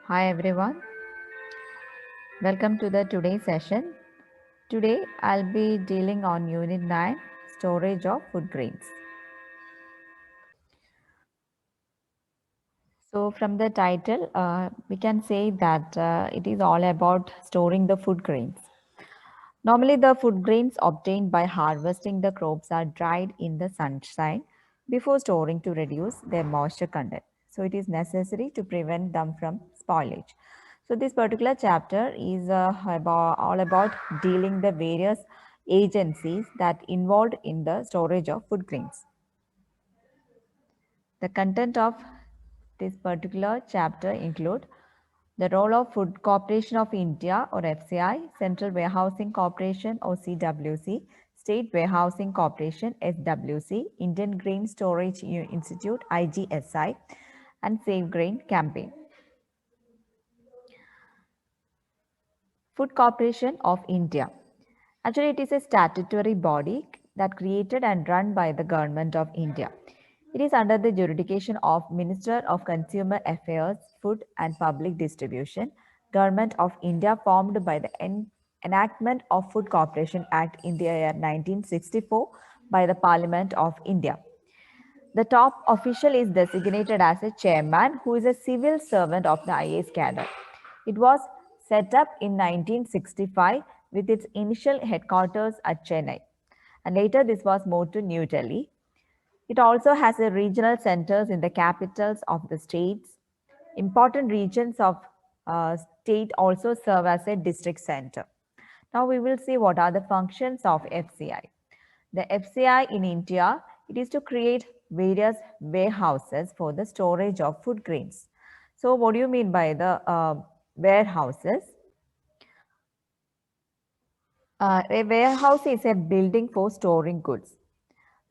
Hi everyone, welcome to the today's session. Today I'll be dealing on Unit 9 Storage of Food Grains. So, from the title, we can say that it is all about storing the food grains. Normally, the food grains obtained by harvesting the crops are dried in the sunshine before storing to reduce their moisture content. So, it is necessary to prevent them from spoilage. So, this particular chapter is all about dealing the various agencies that involved in the storage of food grains. The content of this particular chapter include the role of Food Corporation of India or FCI, Central Warehousing Corporation or CWC, State Warehousing Corporation SWC, Indian Grain Storage Institute IGSI, and Save Grain Campaign. Food Corporation of India. Actually, it is a statutory body that created and run by the Government of India. It is under the jurisdiction of Minister of Consumer Affairs, Food and Public Distribution, Government of India, formed by the enactment of Food Corporation Act in the year 1964 by the Parliament of India. The top official is designated as a chairman who is a civil servant of the IAS cadre. It was set up in 1965 with its initial headquarters at Chennai, and later this was moved to New Delhi. It also has a regional centers in the capitals of the states. Important regions of state also serve as a district center. Now we will see what are the functions of FCI. The FCI in India, it is to create various warehouses for the storage of food grains. So what do you mean by the warehouses? A warehouse is a building for storing goods.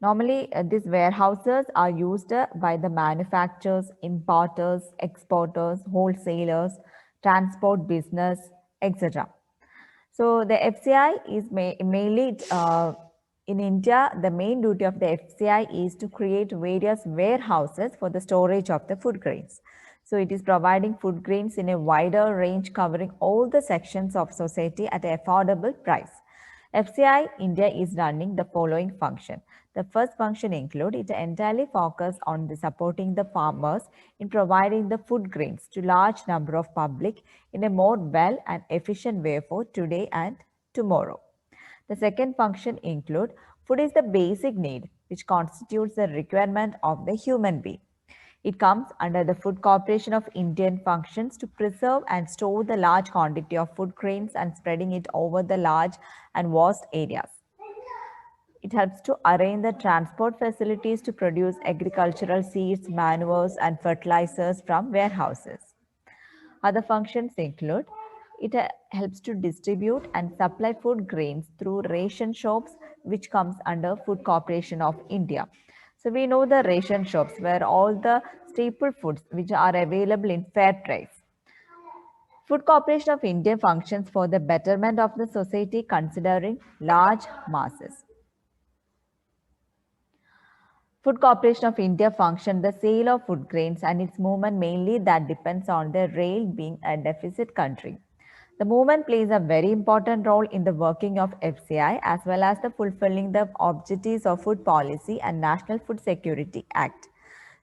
Normally, these warehouses are used by the manufacturers, importers, exporters, wholesalers, transport business, etc. So the FCI is mainly in India. The main duty of the FCI is to create various warehouses for the storage of the food grains. So it is providing food grains in a wider range covering all the sections of society at an affordable price. FCI India is running the following function. The first function include it entirely focus on the supporting the farmers in providing the food grains to large number of public in a more well and efficient way for today and tomorrow. The second function include food is the basic need which constitutes the requirement of the human being. It comes under the Food Corporation of Indian functions to preserve and store the large quantity of food grains and spreading it over the large and vast areas. It helps to arrange the transport facilities to produce agricultural seeds, manures, and fertilizers from warehouses. Other functions include it helps to distribute and supply food grains through ration shops, which comes under Food Corporation of India. So we know the ration shops where all the staple foods which are available in fair price. Food Corporation of India functions for the betterment of the society considering large masses. Food Corporation of India function the sale of food grains and its movement mainly that depends on the rail being a deficit country. The movement plays a very important role in the working of FCI as well as the fulfilling the objectives of food policy and National Food Security Act.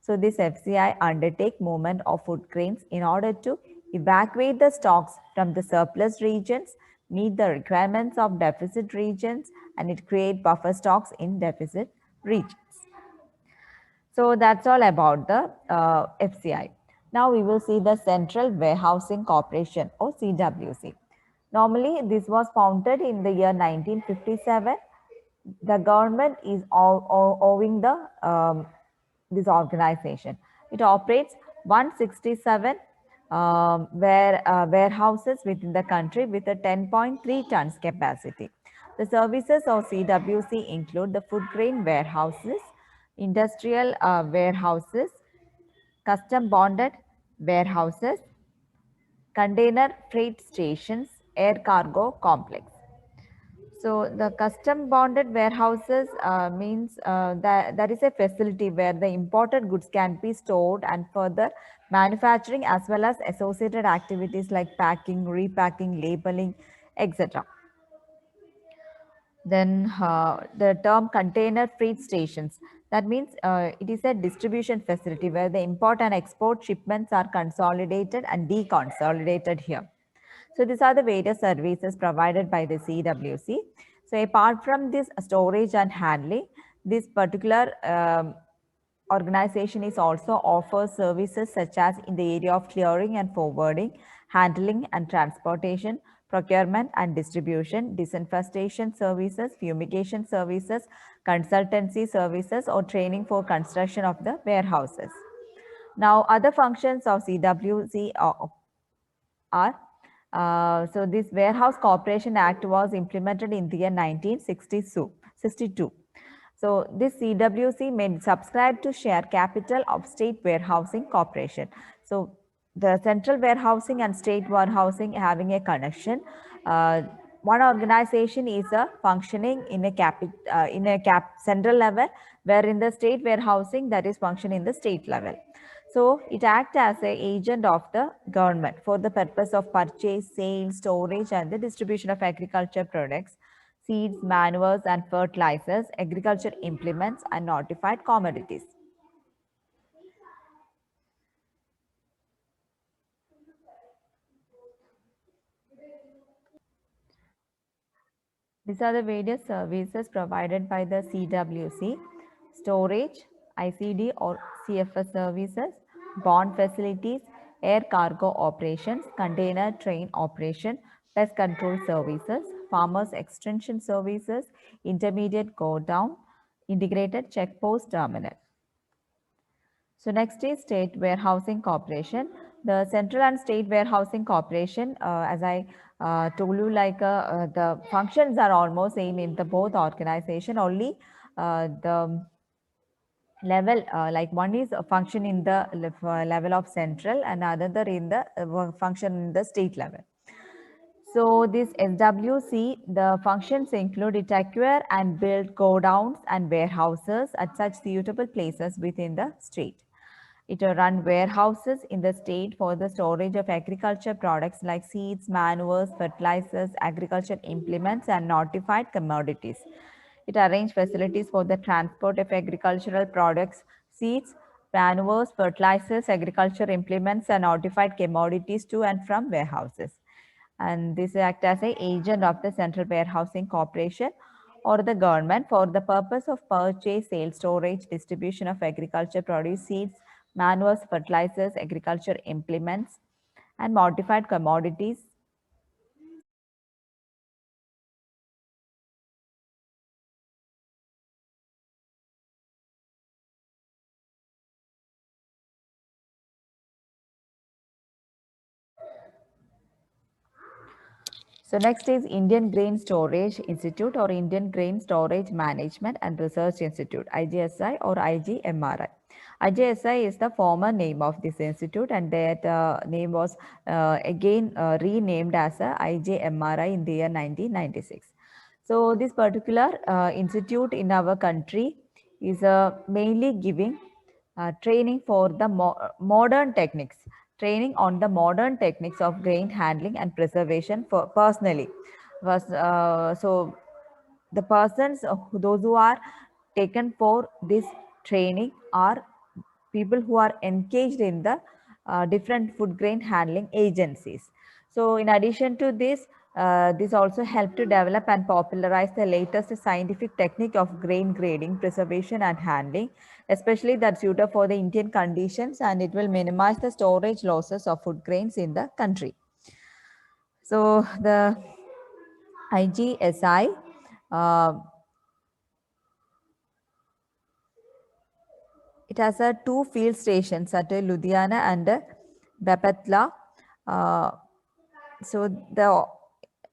So this FCI undertake movement of food grains in order to evacuate the stocks from the surplus regions, meet the requirements of deficit regions, and it create buffer stocks in deficit regions. So that's all about the FCI. Now we will see the Central Warehousing Corporation or CWC. Normally, this was founded in the year 1957. The government is owing the this organization. It operates 167 warehouses within the country with a 10.3 tons capacity. The services of CWC include the food grain warehouses, industrial warehouses, custom bonded warehouses, container freight stations, air cargo complex. So the custom bonded warehouses means that there is a facility where the imported goods can be stored and further manufacturing as well as associated activities like packing, repacking, labeling, etc. Then the term container freight stations. That means it is a distribution facility where the import and export shipments are consolidated and deconsolidated here. So these are the various services provided by the CWC. So apart from this storage and handling, this particular organization is also offers services such as in the area of clearing and forwarding, handling and transportation, procurement and distribution, disinfestation services, fumigation services, consultancy services, or training for construction of the warehouses. Now, other functions of CWC are so this Warehouse Corporation Act was implemented in the year 1962. So this CWC may subscribe to share capital of State Warehousing Corporation. So the central warehousing and state warehousing having a connection. One organization is functioning in a central level, where in the state warehousing that is function in the state level. So it acts as an agent of the government for the purpose of purchase, sale, storage, and the distribution of agriculture products, seeds, manures, and fertilizers, agriculture implements, and notified commodities. These are the various services provided by the CWC: storage, ICD or CFS services, bond facilities, air cargo operations, container train operation, pest control services, farmers extension services, intermediate go down, integrated check post terminal. So next is State Warehousing Corporation. The Central and State Warehousing Corporation, as I told you, the functions are almost same in the both organization. Only the level, like one is a function in the level of central, and another in the function in the state level. So this SWC, the functions include it acquire and build godowns and warehouses at such suitable places within the state. It will run warehouses in the state for the storage of agriculture products like seeds, manures, fertilizers, agriculture implements, and notified commodities. It arranges facilities for the transport of agricultural products, seeds, manures, fertilizers, agriculture implements, and notified commodities to and from warehouses. And this act as an agent of the Central Warehousing Corporation or the government for the purpose of purchase, sale, storage, distribution of agriculture produce, seeds, manures, fertilizers, agriculture implements, and modified commodities. So next is Indian Grain Storage Institute or Indian Grain Storage Management and Research Institute, IGSI or IGMRI. IGSI is the former name of this institute, and that name was again renamed as IGMRI in the year 1996. So this particular institute in our country is mainly giving training for the modern techniques, training on the modern techniques of grain handling and preservation for personally. So the persons, those who are taken for this training are people who are engaged in the different food grain handling agencies. So in addition to this, this also helped to develop and popularize the latest scientific technique of grain grading, preservation and handling, especially that suited for the Indian conditions, and it will minimize the storage losses of food grains in the country. So the IGSI it has two field stations at Ludhiana and Bapatla. So the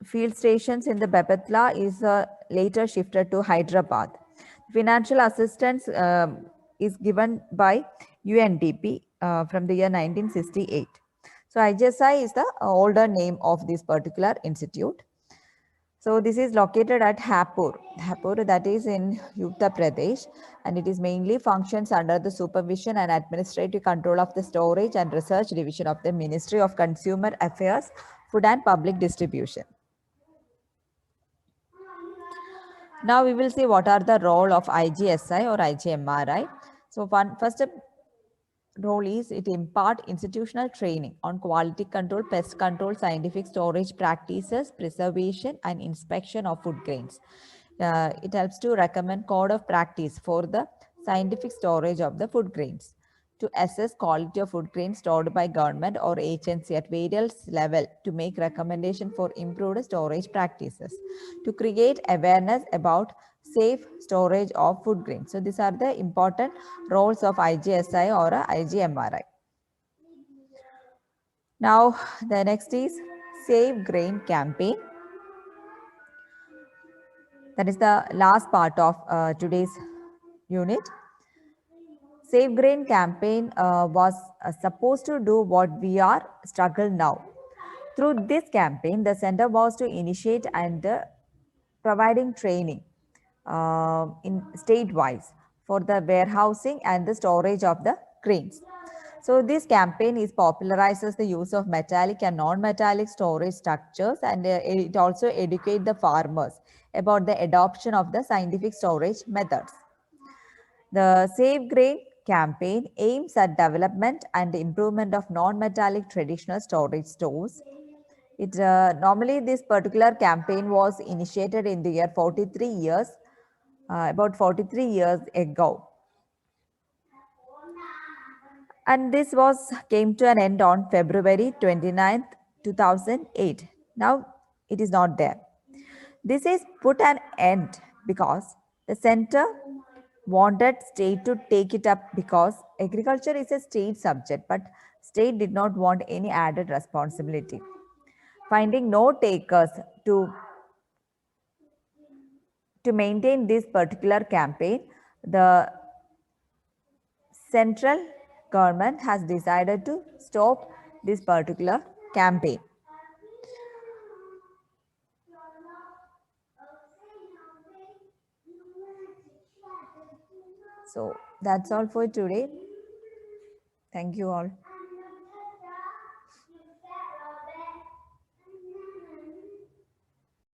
field stations in the Bapatla is later shifted to Hyderabad. Financial assistance is given by UNDP from the year 1968. So IGSI is the older name of this particular institute. So this is located at Hapur. Hapur, that is in Uttar Pradesh, and it is mainly functions under the supervision and administrative control of the Storage and Research Division of the Ministry of Consumer Affairs, Food and Public Distribution. Now we will see what are the role of IGSI or IGMRI. So first role is it impart institutional training on quality control, pest control, scientific storage practices, preservation and inspection of food grains. It helps to recommend code of practice for the scientific storage of the food grains, to assess quality of food grains stored by government or agency at various level, to make recommendation for improved storage practices, to create awareness about safe storage of food grains. So these are the important roles of IGSI or IGMRI. Now the next is Save Grain campaign. That is the last part of today's unit. Save Grain campaign was supposed to do what we are struggle now. Through this campaign, the center was to initiate and providing training in state-wise for the warehousing and the storage of the grains. So this campaign is popularizes the use of metallic and non-metallic storage structures, and it also educate the farmers about the adoption of the scientific storage methods. The Save Grain campaign aims at development and improvement of non-metallic traditional storage stores. Normally this particular campaign was initiated in the year 43 years, about 43 years ago. And this came to an end on February 29th, 2008. Now it is not there. This is put an end because the center wanted state to take it up, because agriculture is a state subject, but state did not want any added responsibility. Finding no takers to maintain this particular campaign, the central government has decided to stop this particular campaign. So that's all for today. Thank you all.